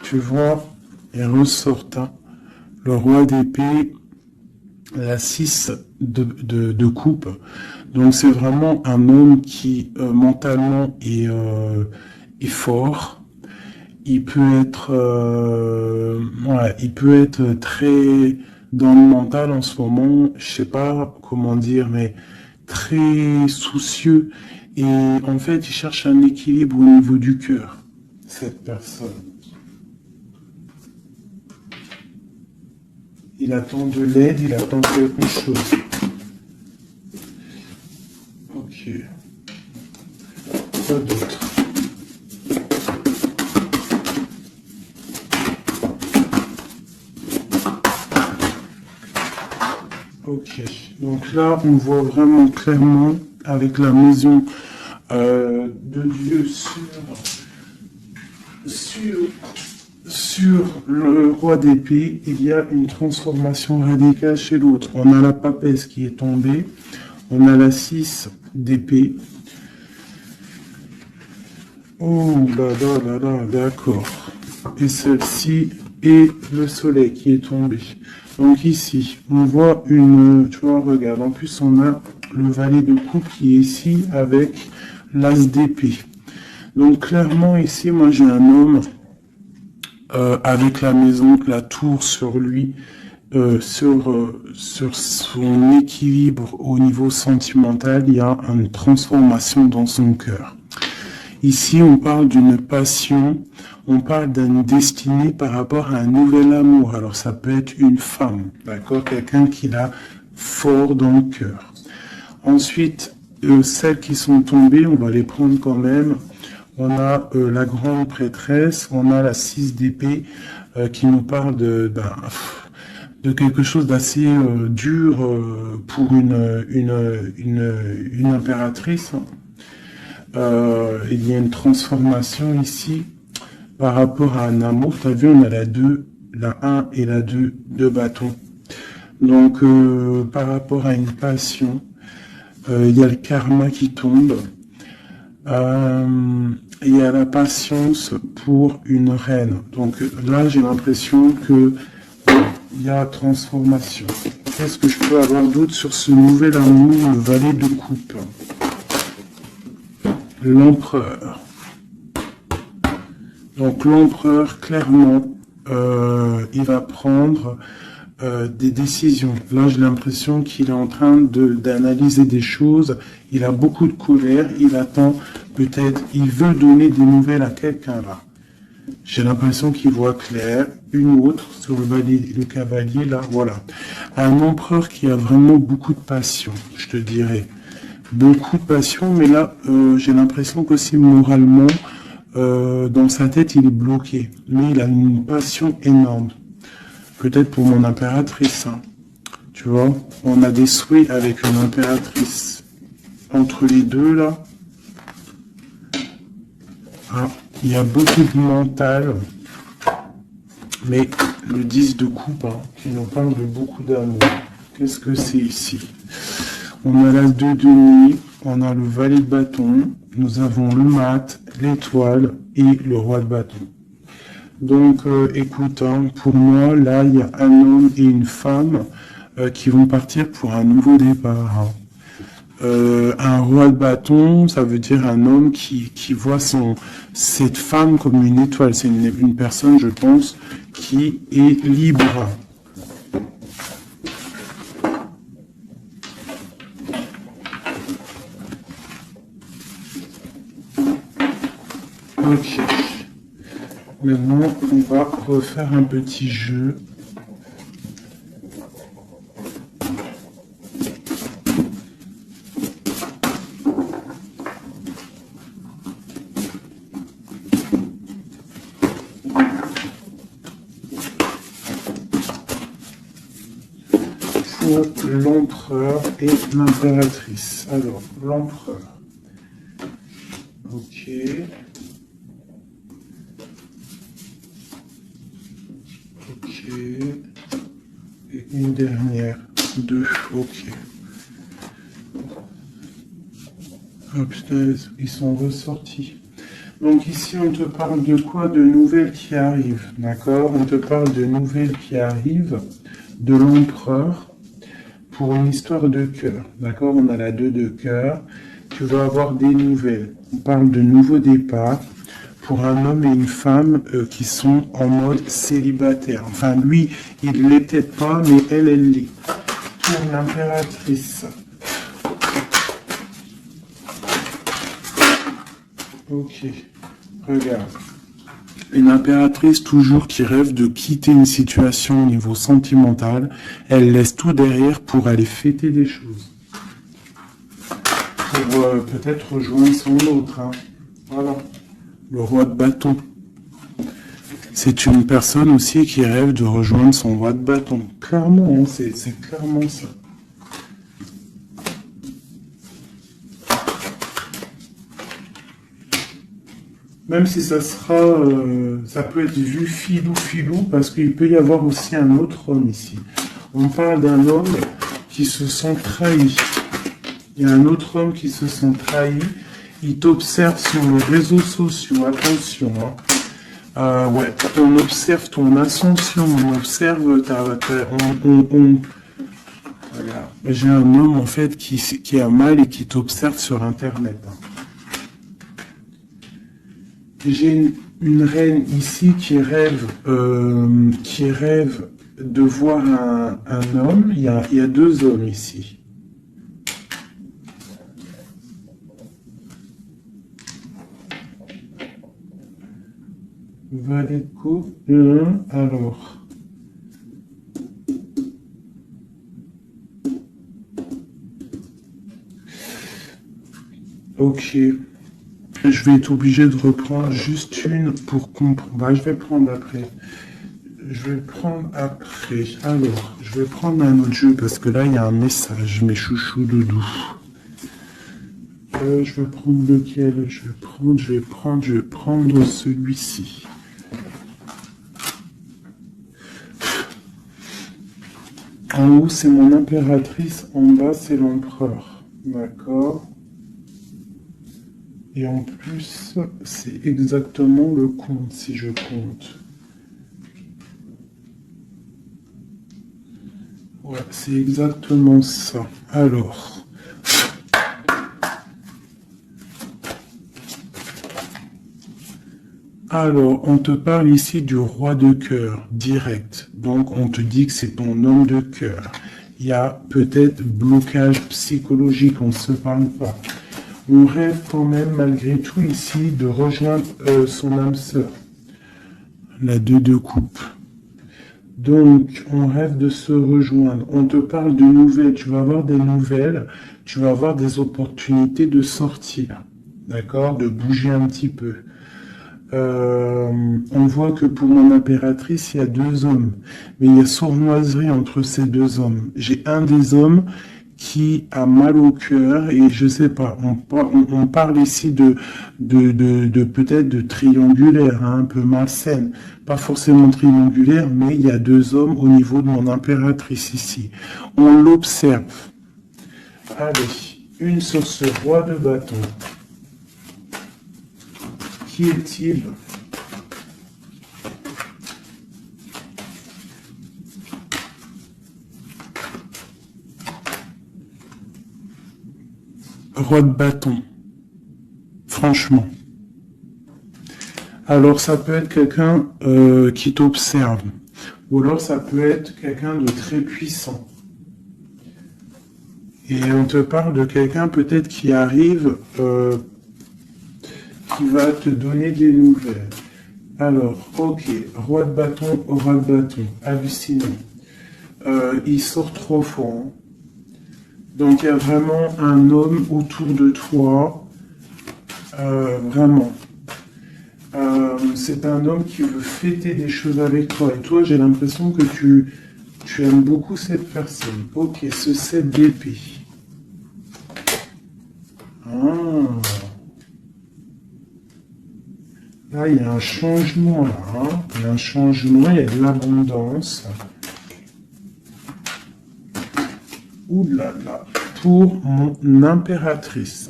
Tu vois, il ressort, hein, le roi d'épée la 6 de coupe. Donc c'est vraiment un homme qui mentalement est fort. Il peut être, ouais, il peut être très dans le mental en ce moment. Je sais pas comment dire, mais très soucieux. Et en fait, il cherche un équilibre au niveau du cœur, cette personne. Il attend de l'aide, il attend quelque chose. Ok. Quoi d'autre? Ok. Donc là, on voit vraiment clairement avec la maison de Dieu sur le roi d'épée, il y a une transformation radicale chez l'autre. On a la papesse qui est tombée, on a la 6 d'épée. Oh là là là là, d'accord. Et celle-ci est le soleil qui est tombé. Donc ici, on voit une, tu vois, regarde, en plus on a le valet de coupe qui est ici avec l'as d'épée. Donc clairement ici, moi j'ai un homme avec la maison, la tour sur lui, sur son équilibre au niveau sentimental, il y a une transformation dans son cœur. Ici, on parle d'une passion, on parle d'une destinée par rapport à un nouvel amour. Alors, ça peut être une femme, d'accord? Quelqu'un qui l'a fort dans le cœur. Ensuite, celles qui sont tombées, on va les prendre quand même. On a la grande prêtresse, on a la 6 d'épée qui nous parle de quelque chose d'assez dur pour une impératrice. Il y a une transformation ici par rapport à un amour. Tu as vu, on a la 2, la 1 et la 2 de bâton. Donc, par rapport à une passion, il y a le karma qui tombe. Il y a la patience pour une reine. Donc là, j'ai l'impression que il y a transformation. Qu'est-ce que je peux avoir d'autre sur ce nouvel amour, le valet de coupe? L'empereur. Donc l'empereur, clairement, il va prendre des décisions. Là, j'ai l'impression qu'il est en train d'analyser des choses. Il a beaucoup de colère. Il attend peut-être, il veut donner des nouvelles à quelqu'un là. J'ai l'impression qu'il voit clair. Une autre sur le cavalier là, voilà. Un empereur qui a vraiment beaucoup de passion, je te dirais. Beaucoup de passion, mais là, j'ai l'impression qu'aussi moralement, dans sa tête, il est bloqué. Mais il a une passion énorme. Peut-être pour mon impératrice, hein. Tu vois, on a des souhaits avec une impératrice. Entre les deux, là, ah, il y a beaucoup de mental. Mais le 10 de coupe, hein, qui nous parle de beaucoup d'amour. Qu'est-ce que c'est ici? On a l'as de denier, on a le valet de bâton, nous avons le mat, l'étoile et le roi de bâton. Donc, écoute, hein, pour moi, là, il y a un homme et une femme qui vont partir pour un nouveau départ. Hein. Un roi de bâton, ça veut dire un homme qui voit cette femme comme une étoile. C'est une personne, je pense, qui est libre. Ok. Maintenant, on va refaire un petit jeu. Pour l'empereur et l'impératrice. Alors, l'empereur. Ok. Ok. Et une dernière. 2. Ok. Oh putain, ils sont ressortis. Donc ici, on te parle de quoi? De nouvelles qui arrivent. D'accord? On te parle de nouvelles qui arrivent. De l'empereur. pour une histoire de cœur. D'accord? On a la 2 de cœur. Tu vas avoir des nouvelles. On parle de nouveaux départs pour un homme et une femme qui sont en mode célibataire. Enfin, lui, il ne l'est peut-être pas, mais elle l'est. Pour l'impératrice. Ok, regarde. Une impératrice toujours qui rêve de quitter une situation au niveau sentimental, elle laisse tout derrière pour aller fêter des choses. Pour peut-être rejoindre son autre. Hein. Voilà. Le roi de bâton. C'est une personne aussi qui rêve de rejoindre son roi de bâton. Clairement, hein, c'est clairement ça. Même si ça sera, ça peut être vu filou, parce qu'il peut y avoir aussi un autre homme ici. On parle d'un homme qui se sent trahi. Il y a un autre homme qui se sent trahi. Il t'observe sur les réseaux sociaux. Attention, hein. Ouais, on observe ton ascension, on observe regarde. J'ai un homme en fait qui a mal et qui t'observe sur Internet. Hein. J'ai une reine ici qui rêve de voir un homme. Il y a 2 hommes ici. Valet de coupe. Alors. Ok. Je vais être obligé de reprendre juste une pour comprendre. Bah, je vais prendre après. Alors, je vais prendre un autre jeu parce que là, il y a un message, mes chouchous doudous. Je vais prendre lequel? Je vais prendre celui-ci. En haut, c'est mon impératrice. En bas, c'est l'empereur. D'accord? Et en plus, c'est exactement le compte, si je compte. Ouais, c'est exactement ça. Alors. On te parle ici du roi de cœur, direct. Donc, on te dit que c'est ton homme de cœur. Il y a peut-être blocage psychologique, on ne se parle pas. On rêve quand même, malgré tout, ici, de rejoindre son âme sœur. La 2 de coupe. Donc, on rêve de se rejoindre. On te parle de nouvelles. Tu vas avoir des nouvelles. Tu vas avoir des opportunités de sortir. D'accord? De bouger un petit peu. On voit que pour mon impératrice, il y a 2 hommes. Mais il y a sournoiserie entre ces 2 hommes. J'ai un des hommes qui a mal au cœur et je sais pas, on parle ici de peut-être de triangulaire, hein, un peu malsaine, pas forcément triangulaire, mais il y a 2 hommes au niveau de mon impératrice ici. On l'observe. Allez, une sur ce roi de bâton. Qui est-il? Roi de bâton. Franchement. Alors ça peut être quelqu'un qui t'observe. Ou alors ça peut être quelqu'un de très puissant. Et on te parle de quelqu'un peut-être qui arrive, qui va te donner des nouvelles. Alors, ok, roi de bâton, hallucinant. Il sort 3 fois. Hein. Donc il y a vraiment un homme autour de toi, vraiment. C'est un homme qui veut fêter des choses avec toi. Et toi, j'ai l'impression que tu aimes beaucoup cette personne. Ok, ce 7 d'épée. Là, il y a un changement, là. Hein. Il y a un changement, il y a de l'abondance. Ouh là là, pour mon impératrice.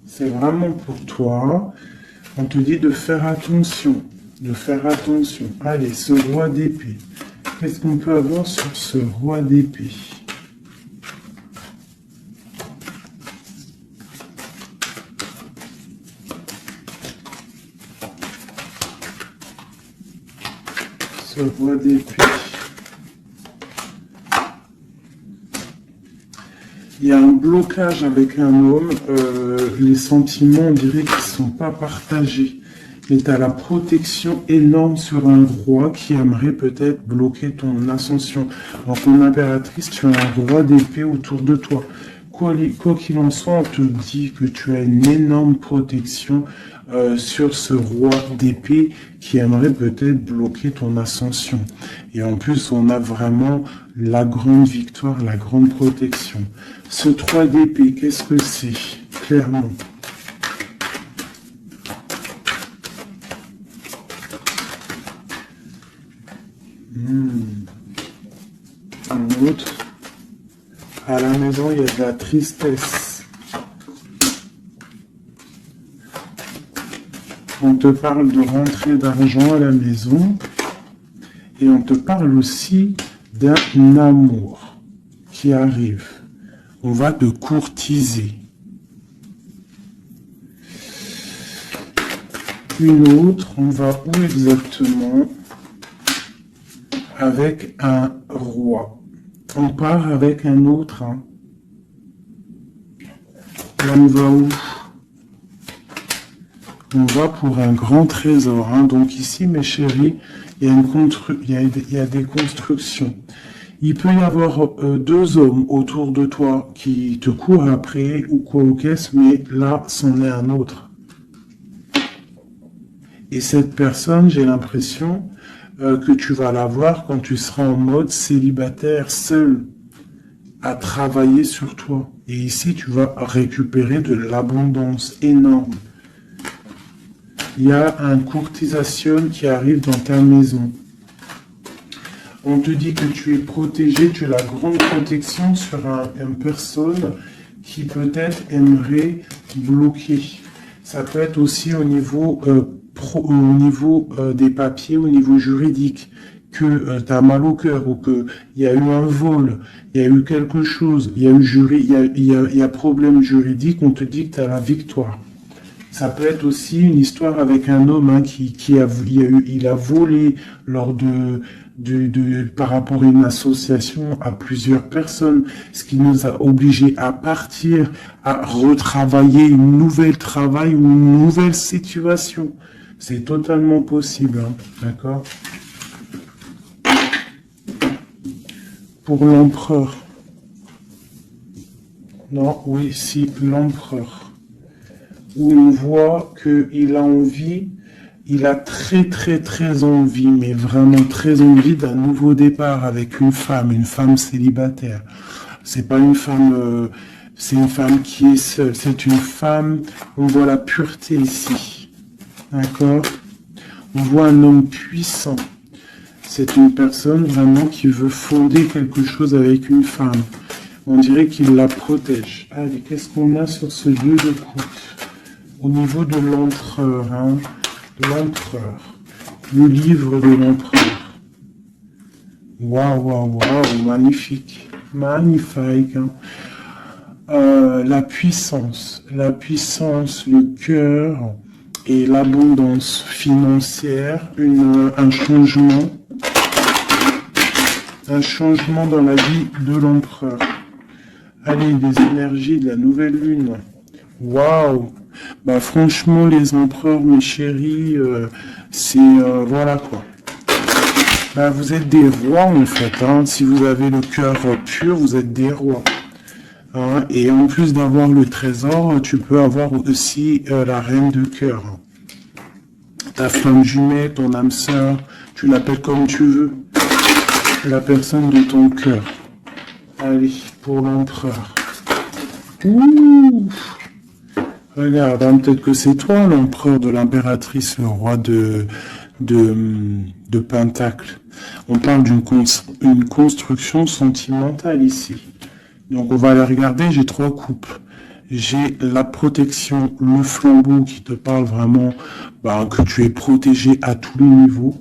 C'est vraiment pour toi. On te dit de faire attention. Allez, ce roi d'épée. Qu'est-ce qu'on peut avoir sur ce roi d'épée? Ce roi d'épée. Il y a un blocage avec un homme. Les sentiments, on dirait qu'ils ne sont pas partagés. Mais tu as la protection énorme sur un roi qui aimerait peut-être bloquer ton ascension. Alors, ton impératrice, tu as un roi d'épée autour de toi. Quoi qu'il en soit, on te dit que tu as une énorme protection sur ce roi d'épée qui aimerait peut-être bloquer ton ascension. Et en plus, on a vraiment la grande victoire, la grande protection. Ce 3 d'épée, qu'est-ce que c'est? Clairement. Un autre. À la maison, il y a de la tristesse. On te parle de rentrée d'argent à la maison. Et on te parle aussi d'un amour qui arrive. On va te courtiser. Une autre, on va où exactement? Avec un roi. On part avec un autre. Hein. Là, on va où? On va pour un grand trésor. Hein. Donc ici, mes chéris, il y a des constructions. Il peut y avoir 2 hommes autour de toi qui te courent après ou quoi au caisse, mais là, c'en est un autre. Et cette personne, j'ai l'impression que tu vas la voir quand tu seras en mode célibataire, seul, à travailler sur toi. Et ici, tu vas récupérer de l'abondance énorme. Il y a un courtisation qui arrive dans ta maison. On te dit que tu es protégé, tu as la grande protection sur une personne qui peut-être aimerait bloquer. Ça peut être aussi au niveau des papiers, au niveau juridique, que tu as mal au cœur ou qu'il y a eu un vol, il y a eu quelque chose, il y a problème juridique, on te dit que tu as la victoire. Ça peut être aussi une histoire avec un homme hein, il a volé lors par rapport à une association à plusieurs personnes, ce qui nous a obligés à partir, à retravailler une nouvelle travail ou une nouvelle situation. C'est totalement possible, hein, d'accord? Pour l'empereur. Non, oui, si, l'empereur. Où on voit qu'il a envie, il a très envie, mais vraiment très envie d'un nouveau départ avec une femme célibataire. C'est pas une femme, c'est une femme qui est seule, c'est une femme, on voit la pureté ici, d'accord? On voit un homme puissant, c'est une personne vraiment qui veut fonder quelque chose avec une femme. On dirait qu'il la protège. Allez, qu'est-ce qu'on a sur ce jeu de coupe? Au niveau de l'empereur, hein, l'empereur, le livre de l'empereur. Waouh, magnifique, magnifique. Hein. La puissance, le cœur et l'abondance financière, un changement dans la vie de l'empereur. Allez, les énergies de la nouvelle lune. Waouh! Bah franchement, les empereurs, mes chéris, c'est voilà quoi. Bah, vous êtes des rois en fait. Hein. Si vous avez le cœur pur, vous êtes des rois. Hein. Et en plus d'avoir le trésor, tu peux avoir aussi la reine de cœur. Ta flamme jumelle, ton âme sœur, tu l'appelles comme tu veux. La personne de ton cœur. Allez, pour l'empereur. Ouh! Regarde, hein, peut-être que c'est toi l'empereur de l'impératrice, le roi de Pentacle. On parle d'une construction sentimentale ici. Donc on va aller regarder, j'ai 3 coupes. J'ai la protection, le flambeau qui te parle vraiment que tu es protégé à tous les niveaux.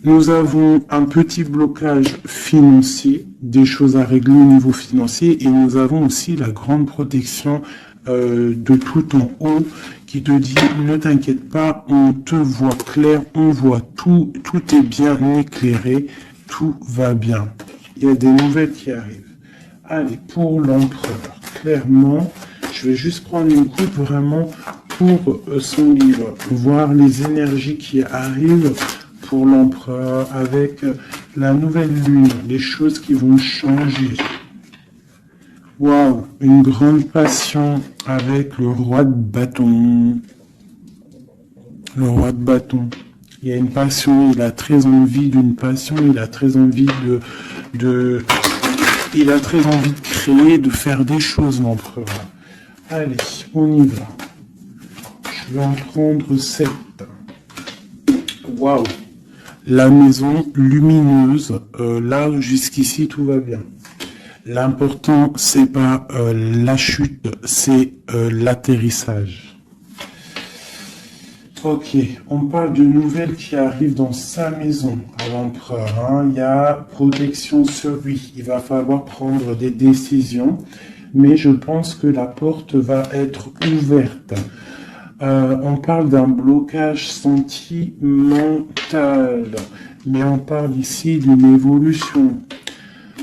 Nous avons un petit blocage financier, des choses à régler au niveau financier, et nous avons aussi la grande protection de tout en haut qui te dit ne t'inquiète pas, on te voit clair, on voit tout, tout est bien éclairé, tout va bien. Il y a des nouvelles qui arrivent. Allez, pour l'empereur, clairement, je vais juste prendre une coupe vraiment pour son livre, voir les énergies qui arrivent pour l'empereur avec la nouvelle lune, les choses qui vont changer. Waouh, une grande passion avec le roi de bâton. Le roi de bâton. Il y a une passion, il a très envie d'une passion, il a très envie il a très envie de créer, de faire des choses, l'empereur. Allez, on y va. Je vais en prendre 7. Waouh. La maison lumineuse. Là, jusqu'ici, tout va bien. L'important, c'est pas la chute, c'est l'atterrissage. Ok, on parle de nouvelles qui arrivent dans sa maison à l'empereur. Hein. Il y a protection sur lui. Il va falloir prendre des décisions, mais je pense que la porte va être ouverte. On parle d'un blocage sentimental, mais on parle ici d'une évolution.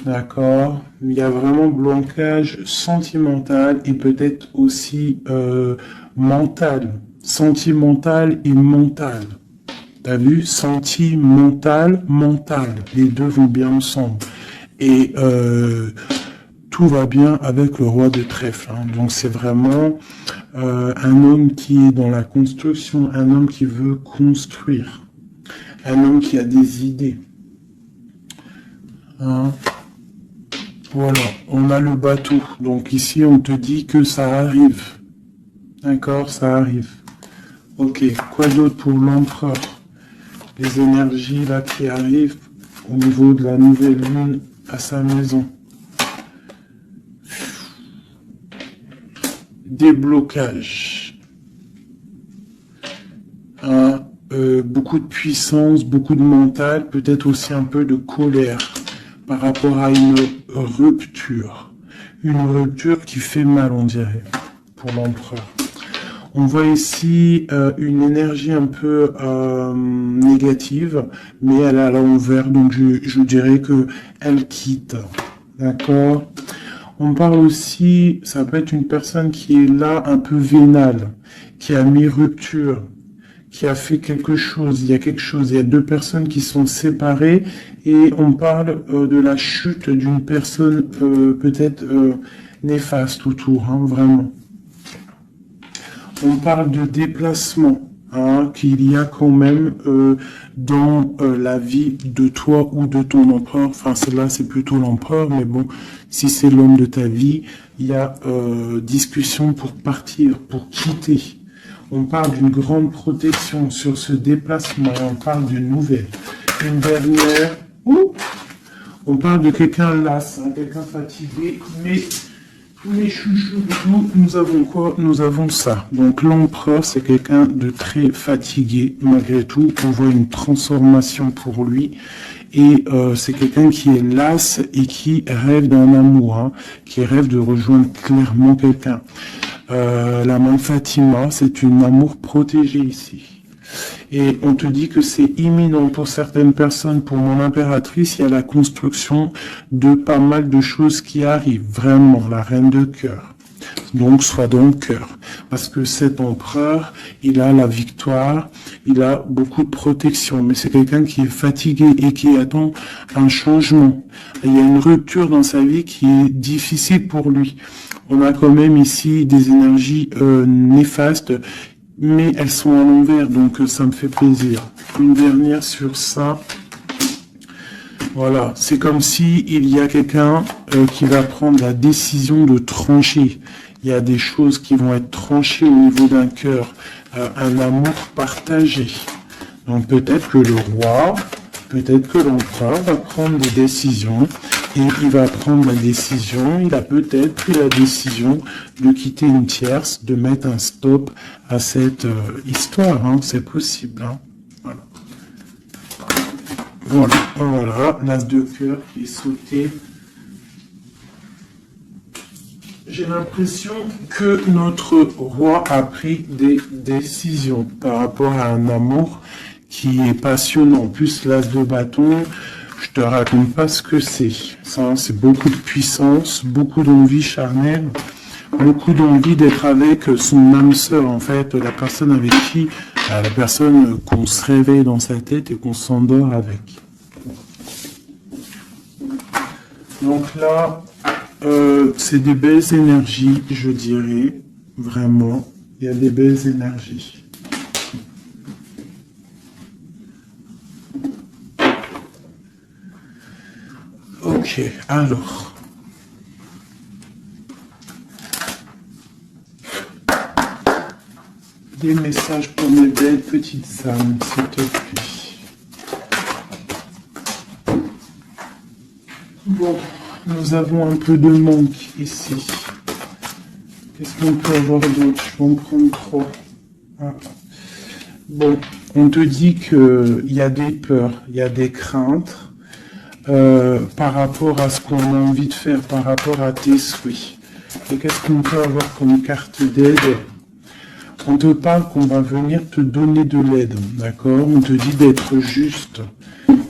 D'accord. Il y a vraiment blocage sentimental et peut-être aussi mental. Sentimental et mental. T'as vu? Sentimental, mental. Les deux vont bien ensemble. Et tout va bien avec le roi de trèfle. Hein. Donc c'est vraiment un homme qui est dans la construction, un homme qui veut construire, un homme qui a des idées. Hein. Voilà, on a le bateau. Donc ici, on te dit que ça arrive. D'accord, ça arrive. Ok, quoi d'autre pour l'empereur? Les énergies là qui arrivent au niveau de la nouvelle lune à sa maison. Déblocage. Hein, beaucoup de puissance, beaucoup de mental, peut-être aussi un peu de colère par rapport à une rupture. Une rupture qui fait mal, on dirait, pour l'empereur. On voit ici une énergie un peu négative, mais elle est à l'envers, donc je dirais que elle quitte. D'accord? On parle aussi, ça peut être une personne qui est là un peu vénale, qui a mis rupture, qui a fait quelque chose, il y a quelque chose, il y a deux personnes qui sont séparées et on parle de la chute d'une personne peut-être néfaste autour, hein, vraiment. On parle de déplacement, hein, qu'il y a quand même dans la vie de toi ou de ton empereur. Enfin, celle-là, c'est plutôt l'empereur, mais bon, si c'est l'homme de ta vie, il y a discussion pour partir, pour quitter. On parle d'une grande protection sur ce déplacement, on parle d'une nouvelle. Une dernière, on parle de quelqu'un las, hein, quelqu'un fatigué, mais... Les chouchous, nous avons quoi? Nous avons ça. Donc l'empereur, c'est quelqu'un de très fatigué. Malgré tout, on voit une transformation pour lui. Et c'est quelqu'un qui est las et qui rêve d'un amour, hein, qui rêve de rejoindre clairement quelqu'un. La main Fatima, c'est une amour protégé ici. Et on te dit que c'est imminent pour certaines personnes. Pour mon impératrice, il y a la construction de pas mal de choses qui arrivent. Vraiment, la reine de cœur. Donc, sois dans le cœur. Parce que cet empereur, il a la victoire, il a beaucoup de protection. Mais c'est quelqu'un qui est fatigué et qui attend un changement. Il y a une rupture dans sa vie qui est difficile pour lui. On a quand même ici des énergies néfastes, mais elles sont à l'envers, donc ça me fait plaisir. Une dernière sur ça. Voilà, c'est comme si il y a quelqu'un qui va prendre la décision de trancher. Il y a des choses qui vont être tranchées au niveau d'un cœur, un amour partagé. Donc peut-être que le roi, peut-être que l'empereur va prendre des décisions. Et il va prendre la décision, il a peut-être pris la décision de quitter une tierce, de mettre un stop à cette histoire, hein, c'est possible. Hein. Voilà. Voilà, voilà, l'as de cœur qui est sauté. J'ai l'impression que notre roi a pris des décisions par rapport à un amour qui est passionnant. En plus, l'as de bâton, je te raconte pas ce que c'est. Ça, c'est beaucoup de puissance, beaucoup d'envie charnelle, beaucoup d'envie d'être avec son âme sœur, en fait, la personne avec qui, la personne qu'on se réveille dans sa tête et qu'on s'endort avec. Donc là, c'est des belles énergies, je dirais, vraiment. Il y a des belles énergies. Ok, alors. Des messages pour mes belles petites âmes, s'il te plaît. Bon, nous avons un peu de manque ici. Qu'est-ce qu'on peut avoir d'autre? Je vais en prendre 3. Ah. Bon, on te dit qu'il y a des peurs, il y a des craintes par rapport à ce qu'on a envie de faire, par rapport à tes souhaits. Et qu'est-ce qu'on peut avoir comme carte d'aide? On te parle qu'on va venir te donner de l'aide, d'accord? On te dit d'être juste.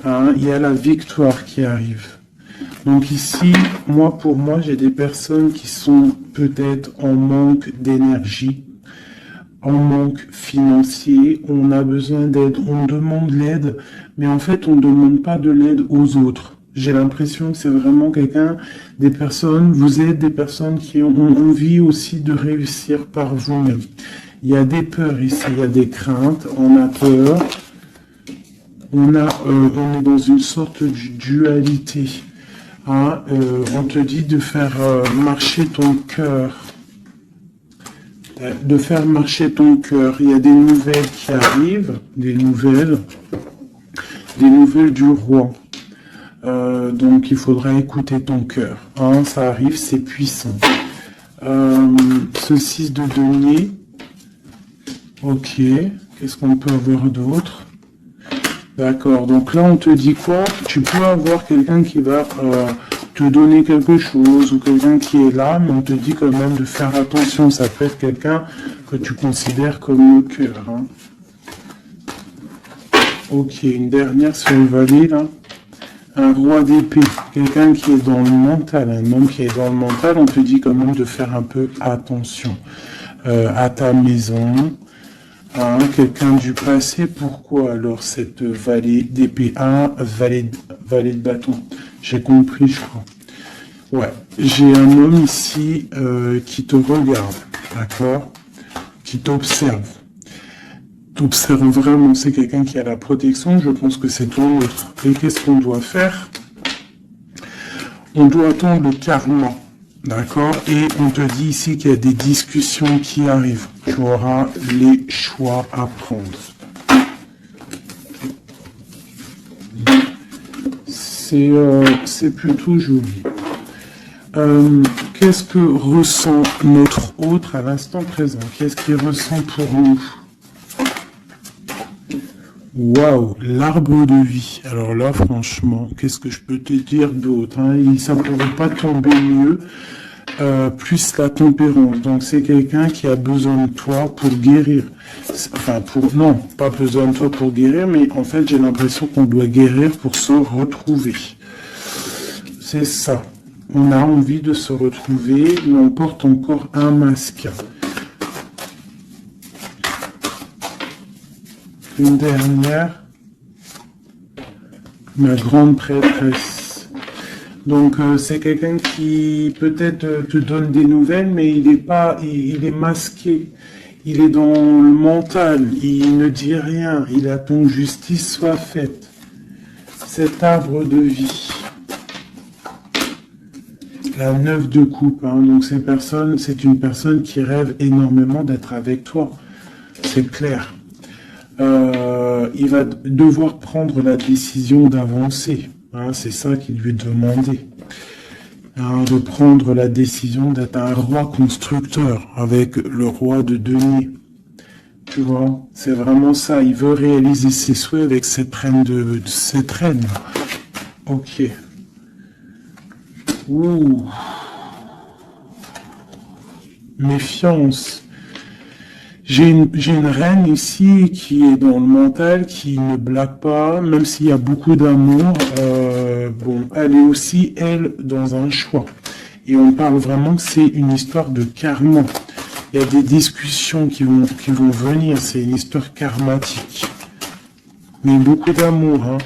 Hein? Il y a la victoire qui arrive. Donc ici, pour moi, j'ai des personnes qui sont peut-être en manque d'énergie, en manque financier, on a besoin d'aide, on demande l'aide, mais en fait, on ne demande pas de l'aide aux autres. J'ai l'impression que c'est vraiment vous êtes des personnes qui ont envie aussi de réussir par vous-même. Il y a des peurs ici, il y a des craintes, on a peur, on est dans une sorte de dualité. Hein, on te dit de faire marcher ton cœur. De faire marcher ton cœur. Il y a des nouvelles qui arrivent, des nouvelles du roi. Donc il faudra écouter ton cœur. Hein, ça arrive, c'est puissant. Ce 6 de denier. Ok, qu'est-ce qu'on peut avoir d'autre? D'accord, donc là on te dit quoi? Tu peux avoir quelqu'un qui va te donner quelque chose ou quelqu'un qui est là, mais on te dit quand même de faire attention. Ça peut être quelqu'un que tu considères comme le cœur. Hein. Ok, une dernière sur le valet là. Un roi d'épée, quelqu'un qui est dans le mental, un homme qui est dans le mental, on te dit quand même de faire un peu attention à ta maison. Hein, quelqu'un du passé, pourquoi alors cette vallée d'épée? Vallée de bâton. J'ai compris, je crois. Ouais, j'ai un homme ici qui te regarde, d'accord? Qui t'observe. T'observe vraiment, c'est quelqu'un qui a la protection, je pense que c'est ton autre. Et qu'est-ce qu'on doit faire? On doit attendre le karma. D'accord? Et on te dit ici qu'il y a des discussions qui arrivent. Tu auras les choix à prendre. C'est plutôt joli. Qu'est-ce que ressent notre autre à l'instant présent? Qu'est-ce qu'il ressent pour nous? Waouh, l'arbre de vie. Alors là, franchement, qu'est-ce que je peux te dire d'autre, hein? Ça ne pourrait pas tomber mieux. Plus la tempérance. Donc c'est quelqu'un qui a besoin de toi pour guérir. Enfin, non, pas besoin de toi pour guérir, mais en fait, j'ai l'impression qu'on doit guérir pour se retrouver. C'est ça. On a envie de se retrouver, mais on porte encore un masque. Une dernière, ma grande prêtresse. Donc c'est quelqu'un qui peut-être te donne des nouvelles, mais il est masqué. Il est dans le mental, il ne dit rien, il attend que justice soit faite. Cet arbre de vie. La 9 de coupe, hein. Donc c'est une personne qui rêve énormément d'être avec toi. C'est clair. Il va devoir prendre la décision d'avancer. Hein, c'est ça qu'il lui est demandé. Hein, de prendre la décision d'être un roi constructeur avec le roi de denier. Tu vois, c'est vraiment ça. Il veut réaliser ses souhaits avec cette reine cette reine. Ok. Ouh. Méfiance. J'ai une reine ici qui est dans le mental, qui ne blague pas, même s'il y a beaucoup d'amour. Bon, elle est aussi, elle, dans un choix. Et on parle vraiment que c'est une histoire de karma. Il y a des discussions qui vont venir, c'est une histoire karmatique. Mais beaucoup d'amour, hein.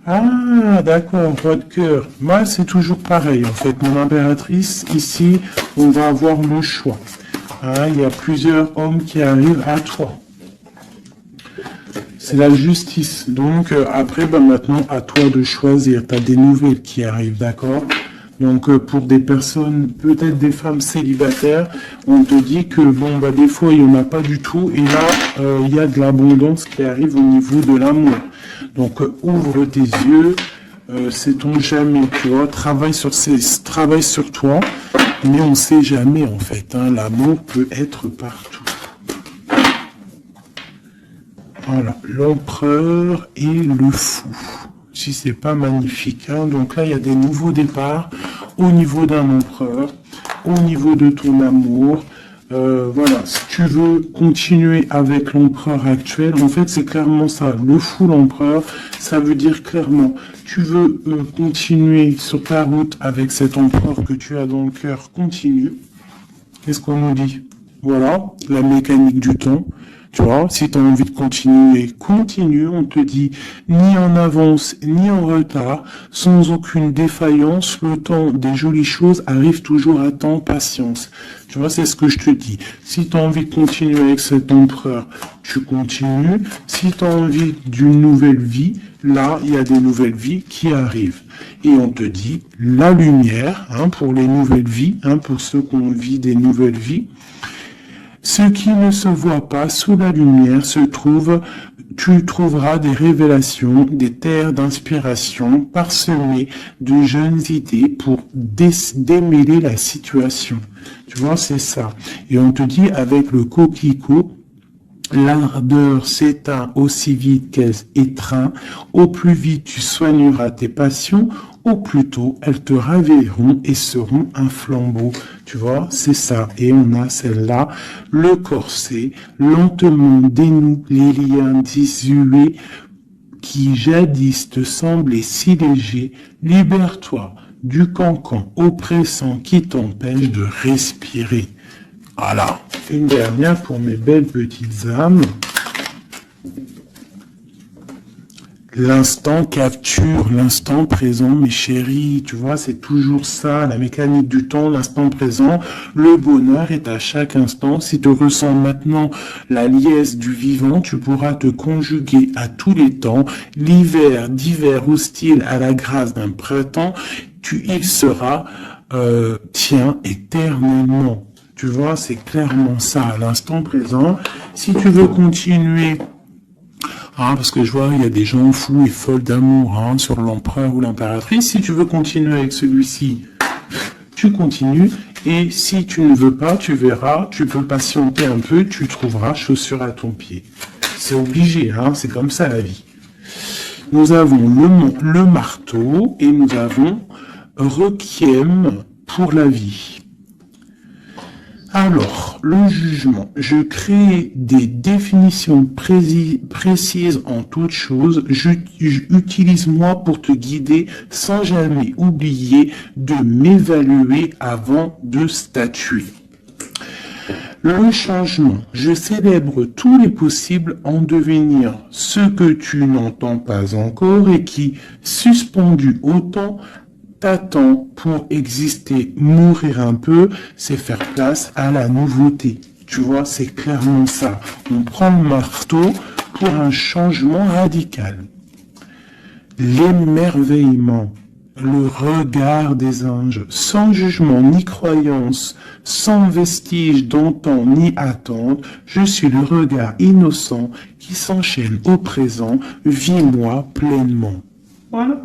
Ah, d'accord, votre cœur. Moi, c'est toujours pareil, en fait. Mon impératrice, ici, on va avoir le choix. Hein, il y a plusieurs hommes qui arrivent à toi. C'est la justice. Donc, après, maintenant, à toi de choisir. Tu as des nouvelles qui arrivent, d'accord? Donc, pour des personnes, peut-être des femmes célibataires, on te dit que, bon, des fois, il n'y en a pas du tout. Et là, il y a de l'abondance qui arrive au niveau de l'amour. Donc, ouvre tes yeux, sait-on jamais, tu vois, travaille sur toi, mais on sait jamais, en fait, hein, l'amour peut être partout. Voilà, l'empereur et le fou. Si c'est pas magnifique, hein. Donc là, il y a des nouveaux départs au niveau d'un empereur, au niveau de ton amour. Voilà, si tu veux continuer avec l'empereur actuel, en fait, c'est clairement ça. Le fou, l'empereur, ça veut dire clairement, tu veux continuer sur ta route avec cet empereur que tu as dans le cœur, continue. Qu'est-ce qu'on nous dit? Voilà, la mécanique du temps. Tu vois, si tu as envie de continuer, continue. On te dit ni en avance, ni en retard, sans aucune défaillance. Le temps des jolies choses arrive toujours à temps, patience. Tu vois, c'est ce que je te dis. Si tu as envie de continuer avec cet empereur, tu continues. Si tu as envie d'une nouvelle vie, là, il y a des nouvelles vies qui arrivent. Et on te dit la lumière, hein, pour les nouvelles vies, hein, pour ceux qui ont vit des nouvelles vies. Ce qui ne se voit pas sous la lumière tu trouveras des révélations, des terres d'inspiration parsemées de jeunes idées pour démêler la situation. Tu vois, c'est ça. Et on te dit avec le coquelicot, l'ardeur s'éteint aussi vite qu'elle étreint. Au plus vite tu soigneras tes passions, au plus tôt elles te ravilleront et seront un flambeau. Tu vois, c'est ça. Et on a celle-là, le corset, lentement dénoue les liens désuets qui jadis te semblaient si légers. Libère-toi du cancan oppressant qui t'empêche de respirer. Voilà, une dernière pour mes belles petites âmes. L'instant capture l'instant présent, mes chéris. Tu vois, c'est toujours ça, la mécanique du temps, l'instant présent. Le bonheur est à chaque instant. Si tu ressens maintenant la liesse du vivant, tu pourras te conjuguer à tous les temps. L'hiver d'hiver hostile à la grâce d'un printemps, il sera tien éternellement. Tu vois, c'est clairement ça, à l'instant présent. Si tu veux continuer, hein, parce que je vois, il y a des gens fous et folles d'amour, hein, sur l'empereur ou l'impératrice. Si tu veux continuer avec celui-ci, tu continues. Et si tu ne veux pas, tu verras, tu peux patienter un peu, tu trouveras chaussure à ton pied. C'est obligé, hein, c'est comme ça la vie. Nous avons le marteau et nous avons requiem pour la vie. Alors, le jugement. Je crée des définitions précises en toute chose. Utilise-moi pour te guider sans jamais oublier de m'évaluer avant de statuer. Le changement. Je célèbre tous les possibles en devenir ce que tu n'entends pas encore et qui, suspendu au temps, t'attends pour exister. Mourir un peu, c'est faire place à la nouveauté. Tu vois, c'est clairement ça. On prend le marteau pour un changement radical. L'émerveillement, le regard des anges, sans jugement ni croyance, sans vestige d'antan ni attente, je suis le regard innocent qui s'enchaîne au présent, vis-moi pleinement. Voilà.